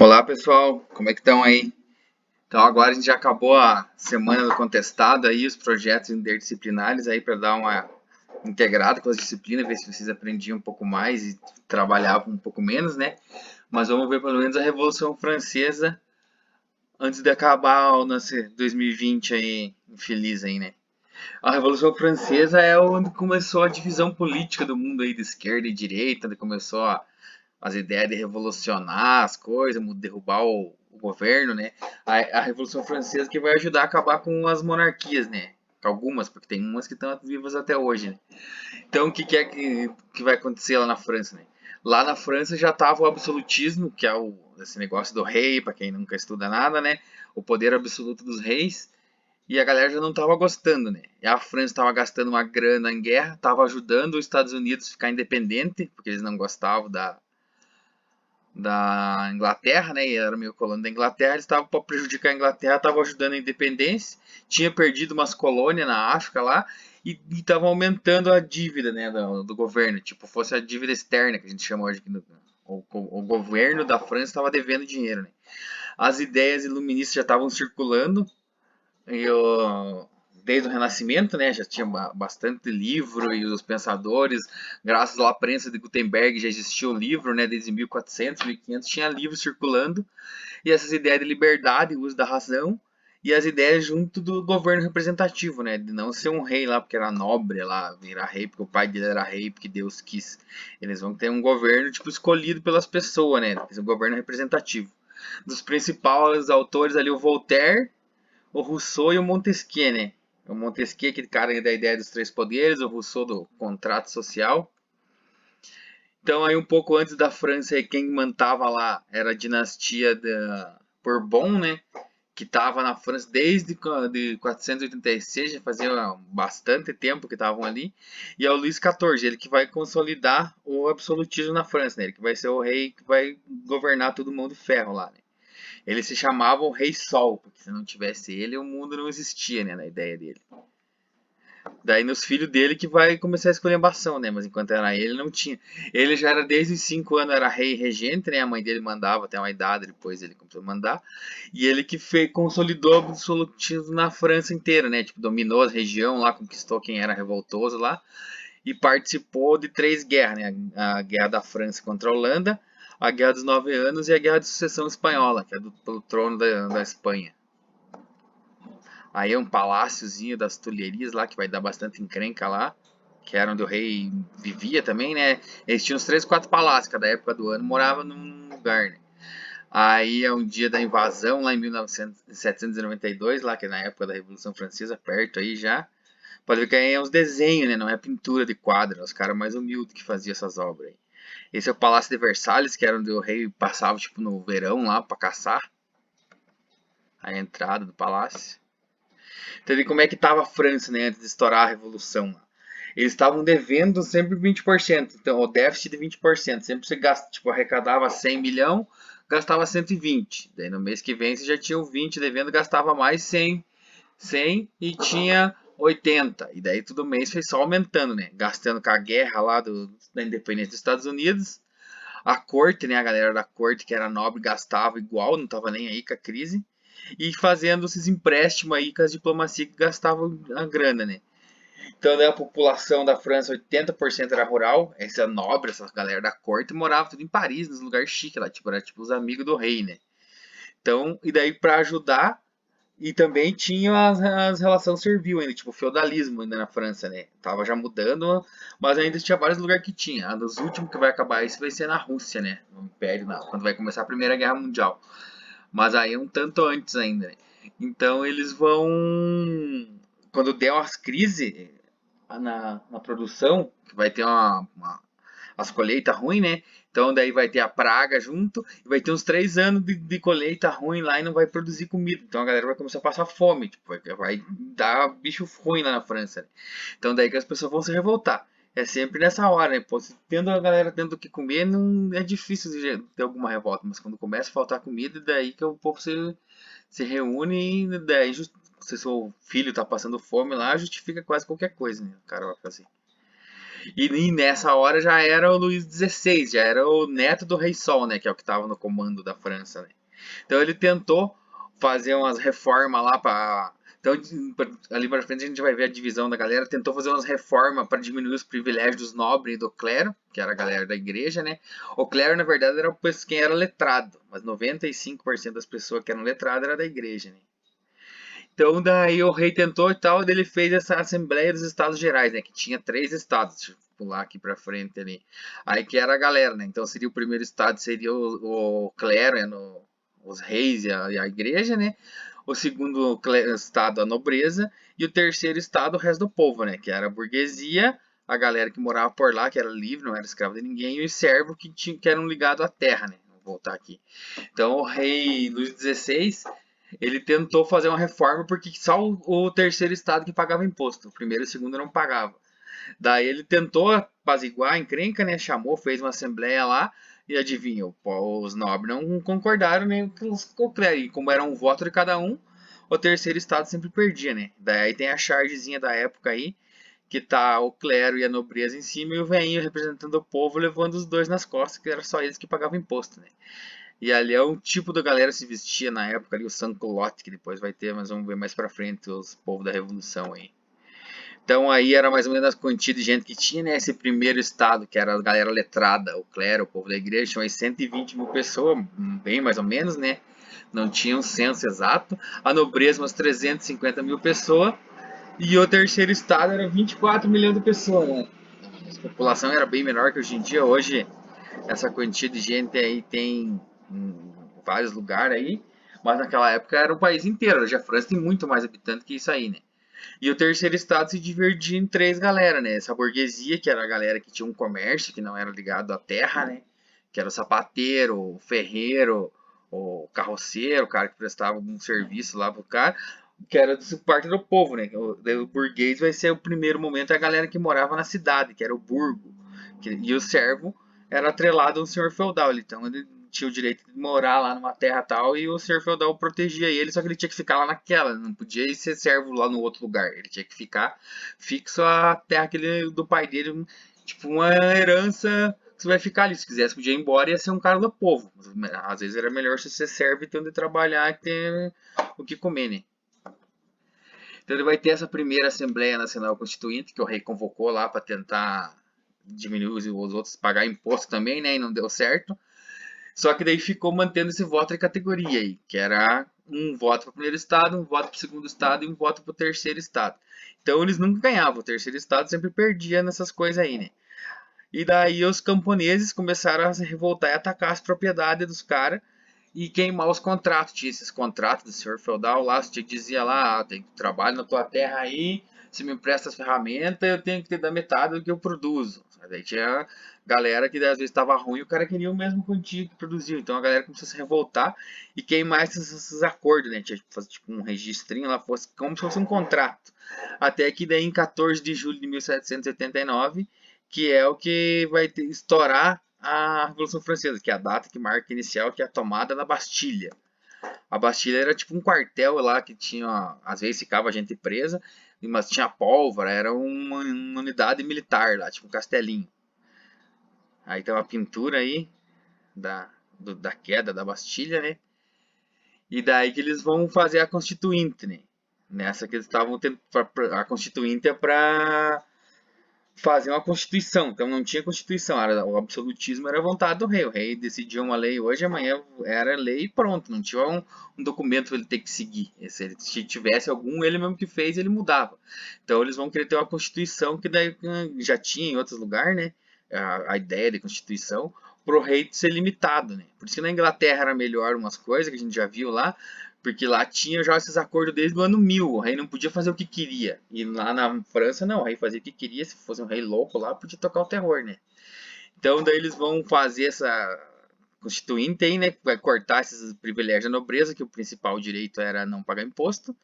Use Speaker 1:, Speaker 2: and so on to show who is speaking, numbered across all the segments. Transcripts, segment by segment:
Speaker 1: Olá pessoal, como é que estão aí? Então agora a gente já acabou a semana do contestado aí, os projetos interdisciplinares aí para dar uma integrada com as disciplinas, ver se vocês aprendiam um pouco mais e trabalhavam um pouco menos, né? Mas vamos ver pelo menos a Revolução Francesa antes de acabar o nosso 2020 aí, infeliz aí, né? A Revolução Francesa é onde começou a divisão política do mundo aí de esquerda e direita, onde começou as ideias de revolucionar as coisas, derrubar o governo, né? A Revolução Francesa que vai ajudar a acabar com as monarquias, né? Algumas, porque tem umas que estão vivas até hoje, né? Então, o que é que vai acontecer lá na França, né? Lá na França já estava o absolutismo, que é esse negócio do rei, para quem nunca estuda nada, né? O poder absoluto dos reis. E a galera já não estava gostando, né? E a França estava gastando uma grana em guerra, estava ajudando os Estados Unidos a ficar independente, porque eles não gostavam da Inglaterra, né? E era meio colônia da Inglaterra. Eles estavam para prejudicar a Inglaterra, estavam ajudando a independência. Tinha perdido umas colônias na África lá e estavam aumentando a dívida, né, do governo. Tipo, fosse a dívida externa que a gente chama hoje aqui o governo da França estava devendo dinheiro, né? As ideias iluministas já estavam circulando eu, desde o Renascimento, né, já tinha bastante livro e os pensadores, graças à prensa de Gutenberg já existia o livro, né, desde 1400, 1500 tinha livros circulando e essas ideias de liberdade, o uso da razão e as ideias junto do governo representativo, né, de não ser um rei lá porque era nobre lá, virar rei porque o pai dele era rei porque Deus quis. Eles vão ter um governo tipo escolhido pelas pessoas, né, um governo representativo. Dos principais autores ali o Voltaire, o Rousseau e o Montesquieu, né? O Montesquieu, aquele cara da ideia dos três poderes, o Rousseau do contrato social. Então, aí um pouco antes da França, quem mantava lá era a dinastia da Bourbon, né? Que estava na França desde de 486, já fazia bastante tempo que estavam ali. E é o Luís XIV, ele que vai consolidar o absolutismo na França, né? Ele que vai ser o rei que vai governar todo mundo de ferro lá, né? Ele se chamava o Rei Sol, porque se não tivesse ele, o mundo não existia, né, na ideia dele. Daí nos filhos dele que vai começar a esculhambação, né? Mas enquanto era ele, não tinha. Ele já era desde os 5 anos, era rei regente, né? A mãe dele mandava até uma idade, depois ele começou a mandar. E ele que consolidou o absolutismo na França inteira, né? Tipo, dominou a região lá, conquistou quem era revoltoso lá. E participou de 3 guerras, né? A Guerra da França contra a Holanda, a Guerra dos 9 Anos e a Guerra de Sucessão Espanhola, que é pelo trono da Espanha. Aí é um paláciozinho das Tulherias lá, que vai dar bastante encrenca lá, que era onde o rei vivia também, né? Eles tinham uns 3, 4 palácios, cada época do ano morava num lugar, né? Aí é um dia da invasão, lá em 1792, lá que é na época da Revolução Francesa, perto aí já. Pode ver que aí é uns desenhos, né? Não é pintura de quadro, é os caras mais humildes que faziam essas obras aí. Esse é o Palácio de Versalhes, que era onde o rei passava, tipo, no verão lá pra caçar. A entrada do palácio. Então, como é que estava a França, né, antes de estourar a Revolução? Eles estavam devendo sempre 20%, então o déficit de 20%. Sempre você gasta, tipo, arrecadava 100 milhão, gastava 120. Daí no mês que vem você já tinha o 20 devendo, gastava mais 100 e tinha 80. E daí todo mês foi só aumentando, né? Gastando com a guerra lá da independência dos Estados Unidos. A corte, né, a galera da corte que era nobre gastava igual, não tava nem aí com a crise e fazendo esses empréstimos aí com as diplomacias que gastavam a grana, né? Então, né, a população da França, 80% era rural, essa nobre, essa galera da corte, morava tudo em Paris, nos lugares chiques lá, tipo, era tipo os amigos do rei, né? Então, e daí para ajudar, e também tinha as relações servil ainda, tipo feudalismo ainda na França, né? Tava já mudando, mas ainda tinha vários lugares que tinha. Um dos últimos que vai acabar isso vai ser na Rússia, né? No Império, quando vai começar a Primeira Guerra Mundial. Mas aí é um tanto antes ainda, né? Então eles vão. Quando der umas crises na produção, que vai ter as colheitas ruins, né? Então daí vai ter a praga junto, e vai ter uns 3 anos de colheita ruim lá e não vai produzir comida. Então a galera vai começar a passar fome, tipo, vai dar bicho ruim lá na França. Né? Então daí que as pessoas vão se revoltar. É sempre nessa hora, né? Pô, tendo a galera tendo o que comer, não é difícil de ter alguma revolta. Mas quando começa a faltar comida, daí que o povo se reúne e daí se seu filho tá passando fome lá, justifica quase qualquer coisa, né? O cara vai fazer. E nessa hora já era o Luís XVI, já era o neto do Rei Sol, né? Que é o que estava no comando da França, né? Então ele tentou fazer umas reformas lá para. Então, ali para frente a gente vai ver a divisão da galera. Tentou fazer umas reformas para diminuir os privilégios dos nobres e do clero, que era a galera da igreja, né? O clero, na verdade, era quem era letrado, mas 95% das pessoas que eram letradas era da igreja, né? Então, daí o rei tentou e tal, daí ele fez essa Assembleia dos Estados Gerais, né? Que tinha 3 estados, deixa eu pular aqui pra frente ali. Aí que era a galera, né? Então seria o primeiro estado, seria o clero, né? Os reis e a igreja, né? O segundo estado, a nobreza. E o terceiro estado, o resto do povo, né? Que era a burguesia, a galera que morava por lá, que era livre, não era escravo de ninguém, e os servos que eram ligados à terra, né? Vou voltar aqui. Então o rei Luís XVI ele tentou fazer uma reforma porque só o terceiro estado que pagava imposto. O primeiro e o segundo não pagava. Daí ele tentou apaziguar a encrenca, né? Chamou, fez uma assembleia lá e adivinha, os nobres não concordaram nem com o clero. E como era um voto de cada um, o terceiro estado sempre perdia, né? Daí tem a chargezinha da época aí, que tá o clero e a nobreza em cima e o veinho representando o povo levando os dois nas costas, que era só eles que pagavam imposto, né? E ali é um tipo da galera se vestia na época ali, o sans-culotte, que depois vai ter, mas vamos ver mais pra frente os povos da Revolução aí. Então aí era mais ou menos a quantia de gente que tinha, né? Esse primeiro estado, que era a galera letrada, o clero, o povo da igreja, tinha umas 120 mil pessoas, bem mais ou menos, né? Não tinha um censo exato. A nobreza, umas 350 mil pessoas. E o terceiro estado era 24 milhões de pessoas, né? A população era bem menor que hoje em dia. Hoje essa quantia de gente aí tem vários lugares aí, mas naquela época era o país inteiro. Já a França tem muito mais habitantes que isso aí, né? E o terceiro estado se dividia em 3 galera, né? Essa burguesia, que era a galera que tinha um comércio, que não era ligado à terra, né? Que era o sapateiro, o ferreiro, o carroceiro, o cara que prestava um serviço lá pro cara, que era parte do povo, né? O burguês vai ser o primeiro momento, a galera que morava na cidade, que era o burgo. E o servo era atrelado ao senhor feudal, então ele tinha o direito de morar lá numa terra tal e o senhor feudal protegia ele, só que ele tinha que ficar lá naquela, não podia ir ser servo lá no outro lugar, ele tinha que ficar fixo à terra do pai dele, tipo uma herança que você vai ficar ali, se quisesse podia ir embora e ia ser um cara do povo, às vezes era melhor você ser servo e ter onde trabalhar e ter o que comer, né? Então ele vai ter essa primeira Assembleia Nacional Constituinte que o rei convocou lá para tentar diminuir os outros, pagar imposto também, né? E não deu certo. Só que daí ficou mantendo esse voto de categoria aí, que era um voto para o primeiro estado, um voto para o segundo estado e um voto para o terceiro estado. Então eles nunca ganhavam, o terceiro estado sempre perdia nessas coisas aí, né? E daí os camponeses começaram a se revoltar e atacar as propriedades dos caras e queimar os contratos. Tinha esses contratos do senhor feudal lá, você dizia lá, ah, tem trabalho na tua terra aí, se me empresta as ferramentas, eu tenho que te dar metade do que eu produzo. Daí tinha galera que às vezes estava ruim, o cara queria o mesmo quantia que produziu. Então a galera começou a se revoltar e queimar esses acordos, né? Tinha que fazer tipo um registrinho lá, fosse como se fosse um contrato. Até que daí em 14 de julho de 1789, que é o que vai estourar a Revolução Francesa, que é a data que marca inicial, que é a tomada da Bastilha. A Bastilha era tipo um quartel lá que tinha, às vezes ficava gente presa, mas tinha pólvora, era uma unidade militar lá, tipo um castelinho. Aí tem uma pintura aí da queda da Bastilha, né? E daí que eles vão fazer a Constituinte, né? Nessa que eles estavam tendo. A Constituinte é pra fazer uma constituição. Então não tinha constituição, o absolutismo era a vontade do rei. O rei decidia uma lei hoje, amanhã era lei e pronto. Não tinha um documento para ele ter que seguir. Se tivesse algum, ele mesmo que fez, ele mudava. Então eles vão querer ter uma constituição que daí já tinha em outros lugares, né? A ideia de constituição para o rei ser limitado, né? Por isso que na Inglaterra era melhor umas coisas que a gente já viu lá, porque lá tinha já esses acordos desde o ano 1000. O rei não podia fazer o que queria. E lá na França, não. O rei fazia o que queria. Se fosse um rei louco lá, podia tocar o terror, né? Então, daí eles vão fazer essa constituinte aí, né? Que vai cortar esses privilégios da nobreza, que o principal direito era não pagar imposto.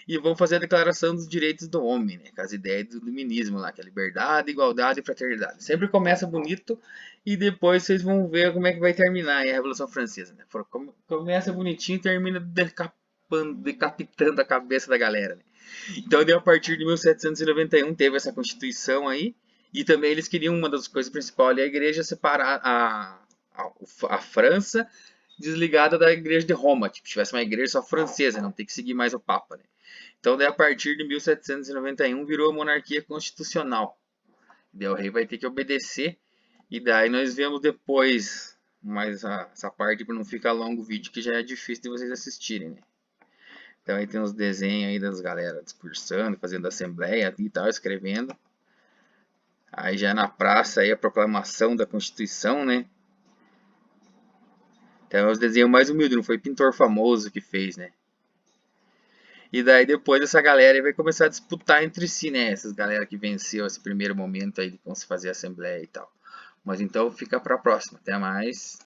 Speaker 1: E vão fazer a Declaração dos Direitos do Homem, né? Com as ideias do iluminismo lá, que é liberdade, igualdade e fraternidade. Sempre começa bonito e depois vocês vão ver como é que vai terminar aí a Revolução Francesa, né? Começa bonitinho e termina decapitando a cabeça da galera, né? Então, a partir de 1791 teve essa Constituição aí, E também eles queriam, uma das coisas principais ali, a igreja separar a França desligada da igreja de Roma, tipo, tivesse uma igreja só francesa, não ter que seguir mais o Papa, né? Então, daí, a partir de 1791 virou a monarquia constitucional. Daí o rei vai ter que obedecer, e daí nós vemos depois, mas essa parte para não ficar longo o vídeo, que já é difícil de vocês assistirem, né? Então aí tem uns desenhos aí das galera discursando, fazendo assembleia e tal, escrevendo. Aí já na praça aí a proclamação da Constituição, né? Então é os desenhos mais humildes, não foi pintor famoso que fez, né? E daí depois essa galera aí vai começar a disputar entre si, né? Essas galera que venceu esse primeiro momento aí de como se fazer assembleia e tal. Mas então fica pra próxima. Até mais.